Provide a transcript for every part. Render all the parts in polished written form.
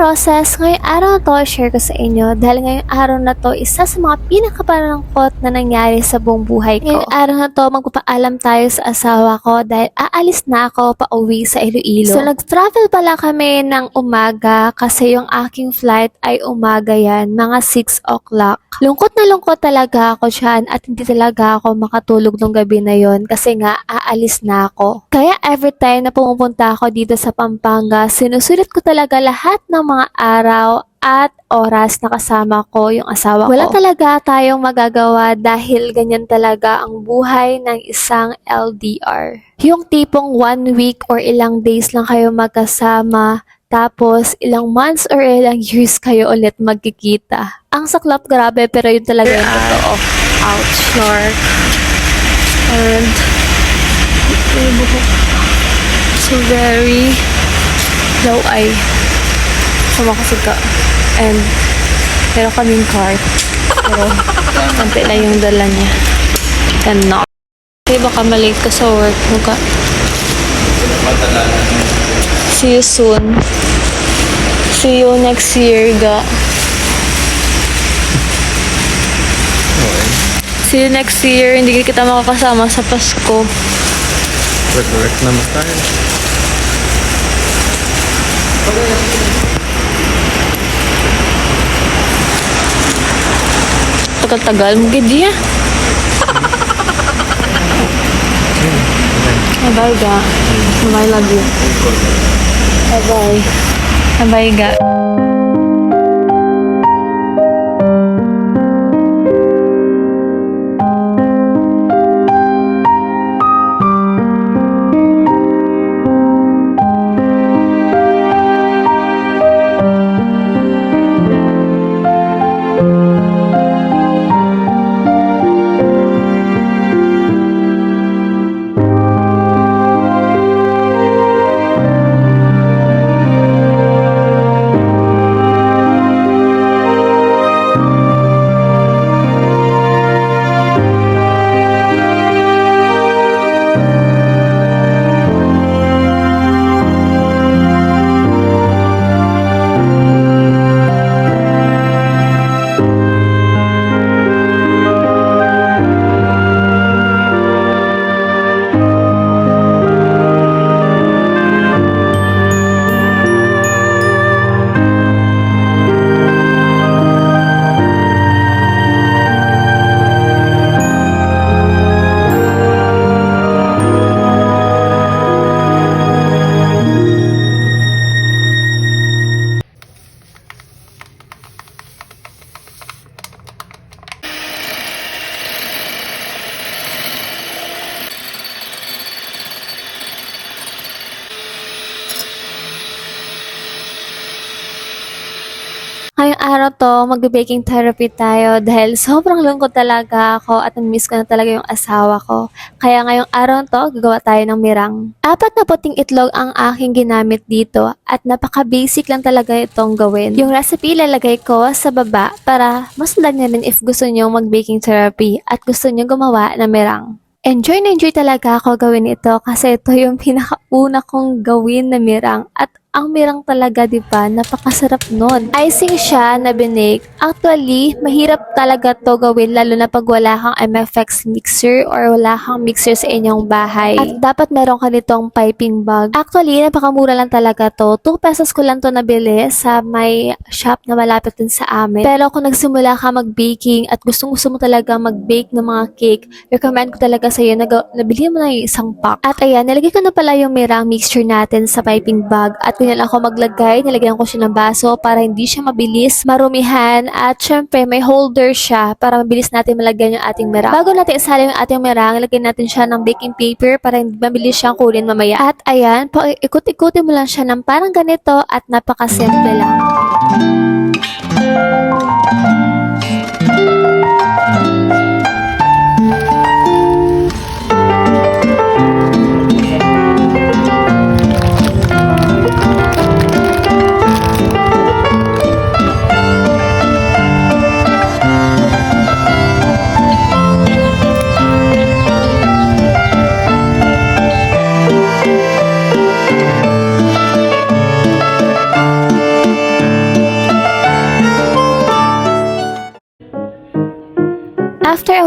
Rosas, ngayong araw na to, share ko sa inyo dahil ngayong araw na to, isa sa mga pinakapanangkot na nangyari sa buong buhay ko. Ngayong araw na to, magpapaalam tayo sa asawa ko dahil aalis na ako pauwi sa Iloilo. So, nag-travel pala kami ng umaga kasi yung aking flight ay umaga yan, mga 6 o'clock. Lungkot na lungkot talaga ako dyan at hindi talaga ako makatulog nung gabi na yon kasi nga aalis na ako. Kaya every time na pumupunta ako dito sa Pampanga, sinusulit ko talaga lahat ng mga araw at oras na kasama ko yung asawa ko. Wala talaga tayong magagawa dahil ganyan talaga ang buhay ng isang LDR. Yung tipong 1 week or ilang days lang kayo magkasama, tapos ilang months or ilang years kayo ulit magkikita. Ang saklap, grabe, pero yun talaga yung totoo. Ouch, shark. And yung buhok. So very low eye. Sumakasika. And meron kaming cart. Pero konti lang yung dala niya. Ganon. Okay, baka malate ka sa work mo ka. See you soon. See you next year, ga. Okay. See you next year. Hindi kita makakasama sa Pasko. Work naman tayo. Tagal-tagal mo, gidi ah. Bye-bye, ga. Bye, love you. Bye-bye. Bye-bye, ga. Ngayong araw to, mag-baking therapy tayo dahil sobrang lungkot talaga ako at miss ko na talaga yung asawa ko. Kaya ngayong araw to, gagawa tayo ng mirang. 4 na puting itlog ang aking ginamit dito at napaka-basic lang talaga itong gawin. Yung recipe lalagay ko sa baba para masundan nyo rin if gusto nyo mag-baking therapy at gusto nyo gumawa ng mirang. Enjoy na enjoy talaga ako gawin ito kasi ito yung pinakauna kong gawin na mirang at ang mirang talaga, di ba? Napakasarap nun. Icing siya na binake. Actually, mahirap talaga to gawin lalo na pag wala kang MFX mixer or wala kang mixer sa inyong bahay. At dapat meron ka nitong piping bag. Actually, napakamura lang talaga to. 2 pesos ko lang to nabili sa may shop na malapit din sa amin. Pero kung nagsimula ka mag-baking at gustong-gusto mo talaga mag-bake ng mga cake, recommend ko talaga sa'yo na nabili mo na yung isang pack. At ayan, nilagay ko na pala yung mirang mixture natin sa piping bag at ganyan ako maglagay, nilagyan ko siya ng baso para hindi siya mabilis marumihan at syempre may holder siya para mabilis natin malagyan yung ating mirang. Bago natin isali yung ating mirang, ilagyan natin siya ng baking paper para hindi mabilis siyang kunin mamaya. At ayan, ikot-ikutin mo lang siya ng parang ganito at napakasimple lang.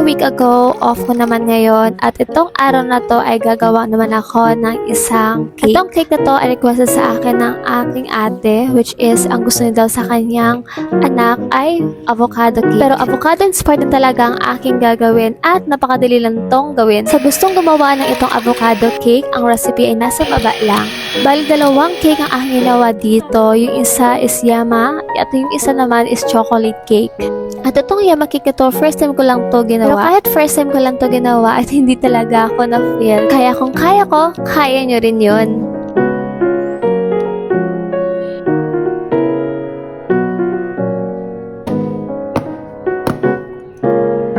week ago, off ko naman ngayon at itong araw na to ay gagawa naman ako ng isang cake. Itong cake na to ay requested sa akin ng aking ate, which is ang gusto niya daw sa kanyang anak ay avocado cake. Pero avocado inspired na talaga ang aking gagawin at napakadali lang tong gawin. Sa gustong gumawa ng itong avocado cake, ang recipe ay nasa baba lang. Bali, dalawang cake ang aking ginawa dito. Yung isa is yama at yung isa naman is chocolate cake. At itong yama cake ito, first time ko lang to ginawa. Pero kahit first time ko lang to ginawa at hindi talaga ako na-feel. Kaya kung kaya ko, kaya nyo rin yun.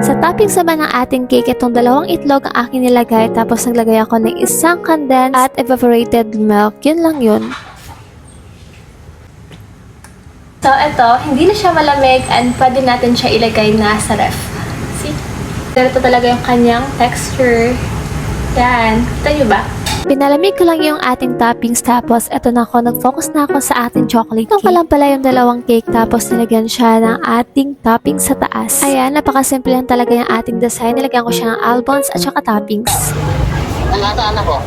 Sa toppings naman ng ating cake, itong dalawang itlog ang aking nilagay tapos naglagay ako ng isang condensed at evaporated milk. Yun lang yun. So, ito, hindi na siya malamig and pwede natin siya ilagay na sa ref. See? Ito talaga yung kanyang texture. Yan. Kita nyo ba? Pinalamig ko lang yung ating toppings tapos eto na ako, nag-focus na ako sa ating chocolate cake. Ito lang pala yung dalawang cake tapos nilagyan siya ng ating toppings sa taas. Ayan, napakasimple lang talaga yung ating design. Nilagyan ko siya ng almonds at saka toppings. Anak ko.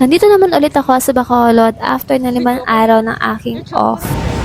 Nandito naman ulit ako sa Bacolod after na 5 araw ng aking off.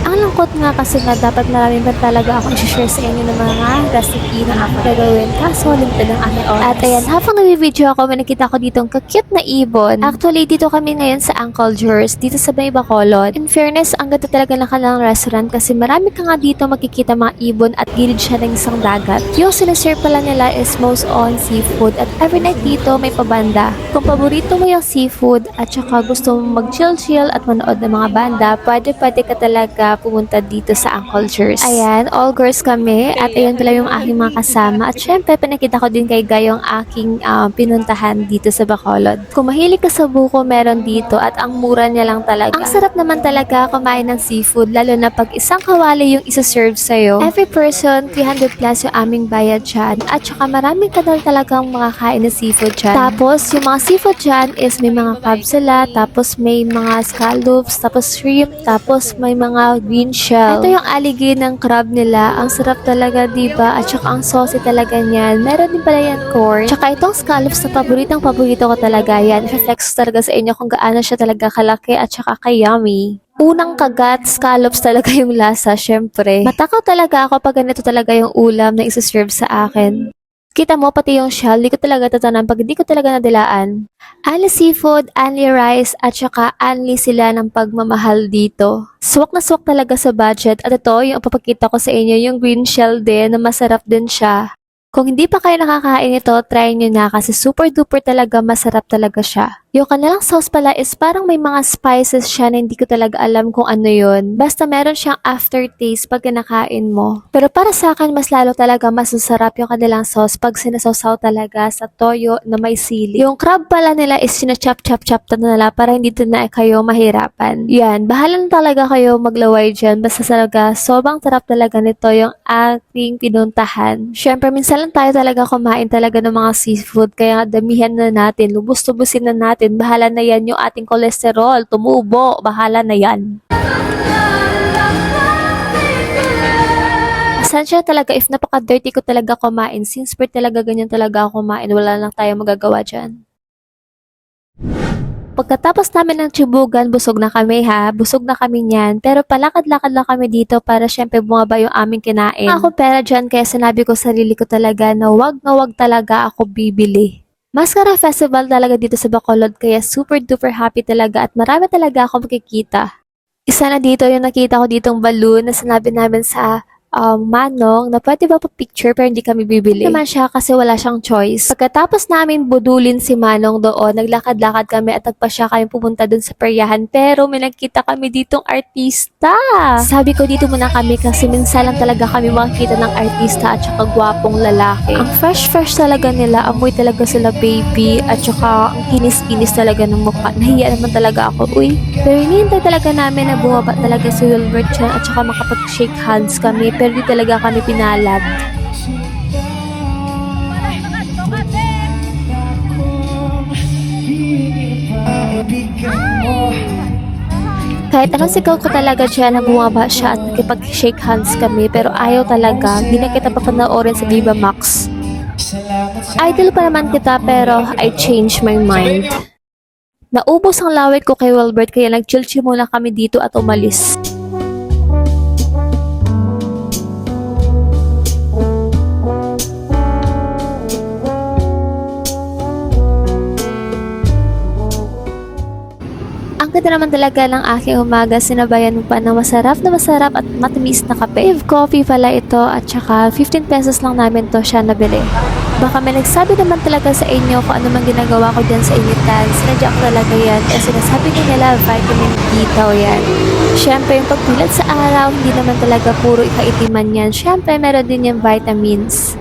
Ang lungkot nga kasi nga dapat marami pa talaga akong i-share sa inyo ng mga recipe na ako gagawin kaso limited ang aking oras. At ayan, habang nag-video ako, may nakita ko ditong kakit na ibon. Actually, dito kami ngayon sa Uncle George, dito sa May Bacolod. In fairness, ang ganda talaga ng kanilang restaurant kasi marami ka nga dito makikita mga ibon at gilid siya ng isang dagat. Yung sinaserve pala nila is most on seafood at every night dito may pabanda. Kung paborito mo yung seafood at saka gusto mo mag-chill-chill at manood ng mga banda, pwede ka talaga pumunta dito sa Uncle George. Ayan, all girls kami at ayan pala yung aking mga kasama at syempre pinakita ko din kay Guy yung aking pinuntahan dito sa Bacolod. Kung mahilig ka sa buko, meron dito at ang mura niya lang talaga. Ang sarap naman talaga kumain ng seafood lalo na pag isang kawali yung isa-serve sa'yo. Every person, 300 plus yung aming bayad dyan at saka maraming kadal talagang makakain na seafood dyan. Tapos yung mga seafood dyan is may mga crab sila, tapos may mga scallops, tapos shrimp, tapos may mga green shell. Ito yung aligay ng crab nila. Ang sarap talaga, diba? At saka ang saucy talaga niyan. Meron din pala yan corn. Tsaka itong scallops na paborito ko talaga yan. Reflex talaga sa inyo kung gaano siya talaga kalaki at saka ka-yummy. Unang kagat, scallops talaga yung lasa, syempre. Matakaw talaga ako pag ganito talaga yung ulam na isa-serve sa akin. Kita mo, pati yung shell, di ko talaga tatanan pag hindi ko talaga nadilaan. Only seafood, only rice, at saka only sila ng pagmamahal dito. Swak na swak talaga sa budget. At ito, yung papakita ko sa inyo, yung green shell din, na masarap din siya. Kung hindi pa kayo nakakain ito, try nyo na kasi super duper talaga, masarap talaga siya. Yung kanilang sauce pala is parang may mga spices siya na hindi ko talaga alam kung ano yun. Basta meron siyang aftertaste pag kinakain mo. Pero para sa akin, mas lalo talaga masasarap yung kanilang sauce pag sinasawsaw talaga sa toyo na may sili. Yung crab pala nila is sinachop-chop-chop na nila para hindi na kayo mahirapan. Yan, bahala na talaga kayo maglaway dyan. Basta talaga, sobrang sarap talaga nito yung aking pinuntahan. Siyempre, minsan lang tayo talaga kumain talaga ng mga seafood. Kaya damihan na natin, lubos-lubusin na natin. Bahala na yan yung ating kolesterol. Tumubo. Bahala na yan. Pasensya talaga if napaka-dirty ko talaga kumain. Since birth talaga ganyan talaga ako kumain. Wala lang tayo magagawa dyan. Pagkatapos namin ng Chibugan, busog na kami ha. Busog na kami niyan. Pero palakad-lakad lang kami dito para syempre bumaba yung aming kinain. Ako pera dyan kaya sinabi ko sarili ko talaga na wag talaga ako bibili. Mascara Festival talaga dito sa Bacolod kaya super duper happy talaga at marami talaga ako makikita. Isa na dito yung nakita ko ditong balloon na sinabi namin sa Manong na pwede ba pa-picture pero hindi kami bibili. Naman siya kasi wala siyang choice. Pagkatapos namin budulin si Manong doon, naglakad-lakad kami at nagpa siya kami pumunta doon sa peryahan pero may nakita kami ditong artista. Sabi ko dito muna kami kasi minsan lang talaga kami makikita ng artista at saka gwapong lalaki. Ang fresh talaga nila, amoy talaga sila baby at saka ang kinis-kinis talaga ng mukha. Nahiya naman talaga ako, uy. Pero hinihintay talaga namin na bumaba talaga si Wilbert dyan at saka makapag-shake hands kami pero di talaga kami pinalad. Kahit Kahit anong sigaw ko talaga siya na bumaba siya at nakipag-shake hands kami pero ayaw talaga. Di na kita papanoorin sa Viva Max. Idol pa naman kita pero I changed my mind. Naubos ang laway ko kay Wilbert kaya nag-chill-chill muna kami dito at umalis. Ang ganda naman talaga ng aking umaga, sinabayan mo pa ng masarap at matamis na kape. With coffee pala ito at saka 15 pesos lang namin to siya nabili. Baka may nagsabi naman talaga sa inyo kung ano man ginagawa ko dyan sa initan. Sinadya ko talaga yan kasi nasabi ko nila vitamin D daw yan. Siyempre yung pagpilat sa araw, hindi naman talaga puro ikaitiman yan. Siyempre meron din yung vitamins.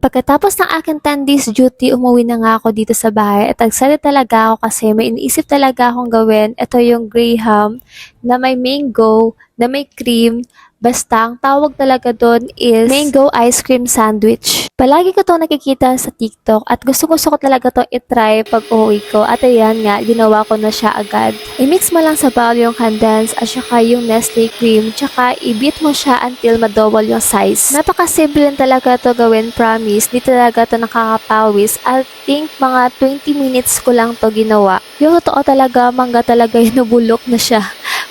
Pagkatapos ng aking 10 days duty, umuwi na nga ako dito sa bahay at excited talaga ako kasi may iniisip talaga akong gawin. Ito yung graham na may mango, na may cream. Basta, ang tawag talaga doon is mango ice cream sandwich. Palagi ko itong nakikita sa TikTok at gusto-gusto ko talaga itong itry pag uwi ko. At ayan nga, ginawa ko na siya agad. I-mix mo lang sa bowl yung condensed at saka yung Nestle cream. Tsaka i-beat mo siya until ma-double yung size. Napakasimple lang talaga ito gawin, promise. Di talaga ito nakakapawis. I think mga 20 minutes ko lang to ginawa. Yung totoo talaga, mangga talaga yung nabulok na siya.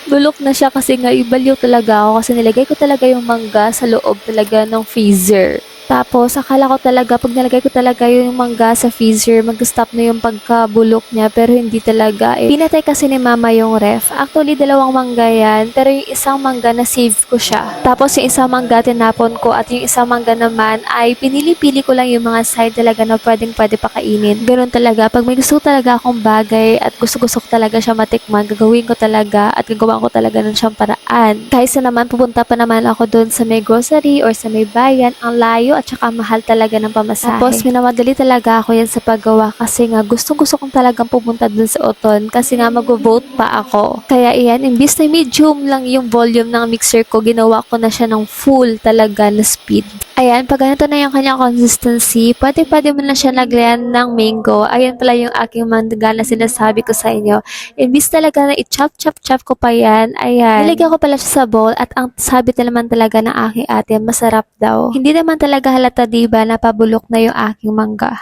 Bulok na siya kasi nga ibaliw talaga ako kasi nilagay ko talaga yung mangga sa loob talaga ng freezer. Tapos, akala ko talaga, pag nalagay ko talaga yung mangga sa freezer, mag-stop na yung pagkabulok niya, pero hindi talaga. Pinatay kasi ni mama yung ref. Actually, 2 mangga yan, pero yung isang mangga na save ko siya. Tapos, yung isang mangga tinapon ko, at yung isang mangga naman ay pinili-pili ko lang yung mga side talaga na pwede pakainin. Ganun talaga. Pag may gusto talaga akong bagay at gusto ko talaga siya matikman, gagawin ko talaga at gagawa ko talaga ng siyang paraan. Kaysa naman, pupunta pa naman ako doon sa may grocery or sa may bayan, ang layo at saka mahal talaga ng pamasahe. Tapos minamadali talaga ako yan sa paggawa kasi nga gusto kong talagang pumunta dun sa Oton kasi nga mag-vote pa ako. Kaya iyan, imbis na medium lang yung volume ng mixer ko, ginawa ko na siya ng full talaga na speed. Ayan, pag ganito na yung kanyang consistency, pwede mo na siya lagyan ng mango. Ayan pala yung aking mangga na sinasabi ko sa inyo. Imbis talaga na i-chop ko pa yan, ayan. Nilagyan ko pala siya sa bowl at ang sabi na naman talaga ng aking ate, masarap daw. Hindi naman talaga halata diba na pabulok na yung aking mangga.